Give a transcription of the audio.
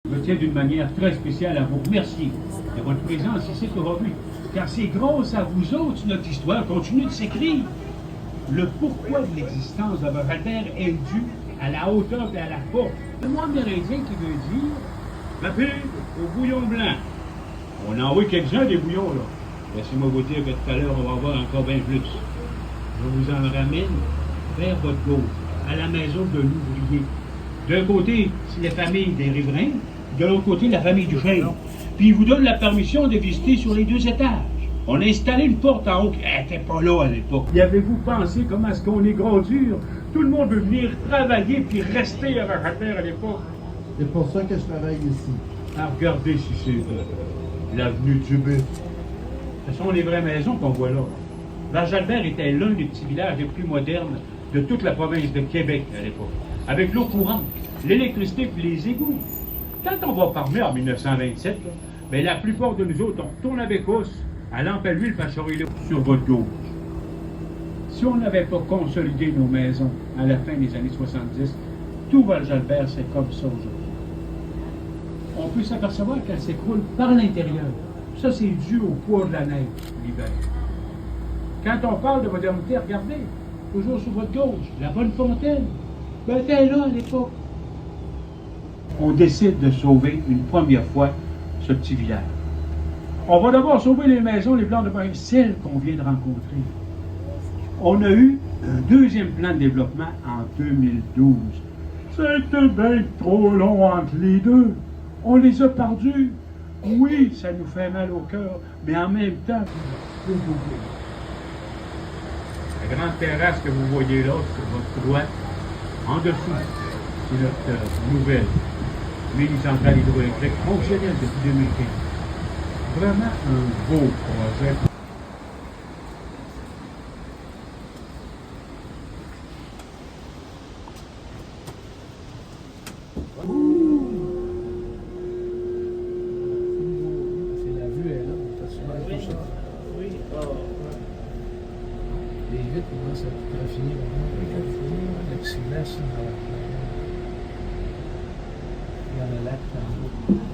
Je tiens d'une manière très spéciale à vous remercier de votre présence ici aujourd'hui, car c'est grâce à vous autres que notre histoire continue de s'écrire. Le pourquoi de l'existence de votre Albert est dû à la hauteur et à la force. Le mot amérindien qui veut dire rapide au bouillon blanc. On en envoie quelques-uns des bouillons, là. Laissez-moi vous dire que tout à l'heure, on va avoir encore bien plus. Je vous en ramène vers votre gauche, à la maison de l'ouvrier. D'un côté, c'est la famille des riverains, de l'autre côté, la famille du chef. Puis il vous donne la permission de visiter sur les 2 étages. On a installé une porte en haut qui n'était pas là à l'époque. Y avez-vous pensé comment est-ce qu'on est gradure? Tout le monde veut venir travailler puis rester à Vache-Albert à l'époque. C'est pour ça que je travaille ici. Ah, regardez si c'est l'avenue du but. Ce sont les vraies maisons qu'on voit là. Vache-Albert était l'un des petits villages les plus modernes de toute la province de Québec à l'époque. Avec l'eau courante, l'électricité et les égouts. Quand on va parler en 1927, là, ben, la plupart de nous autres, on retourne à Bécosse, à lampe à l'huile, sur votre gauche. Si on n'avait pas consolidé nos maisons à la fin des années 70, tout Vache-Albert, c'est comme ça aujourd'hui. On peut s'apercevoir qu'elle s'écroule par l'intérieur. Ça, c'est dû au poids de la neige l'hiver. Quand on parle de modernité, regardez, toujours sur votre gauche, la Bonne Fontaine. Ben, elle était là à l'époque. On décide de sauver une première fois ce petit village. On va d'abord sauver les maisons, les plans de bain, celles qu'on vient de rencontrer. On a eu un deuxième plan de développement en 2012. C'était bien trop long entre les deux. On les a perdus. Oui, ça nous fait mal au cœur, mais en même temps, la grande terrasse que vous voyez là, sur votre droite, en dessous, c'est notre nouvelle mini-centrale hydroélectrique fonctionnelle depuis 2015. Vraiment un beau projet. C'est la vue, elle est là. T'as souvent tout ça. Oui. Les vitres commencent à être raffinées vraiment. L'oxygène, il y en a là, en haut.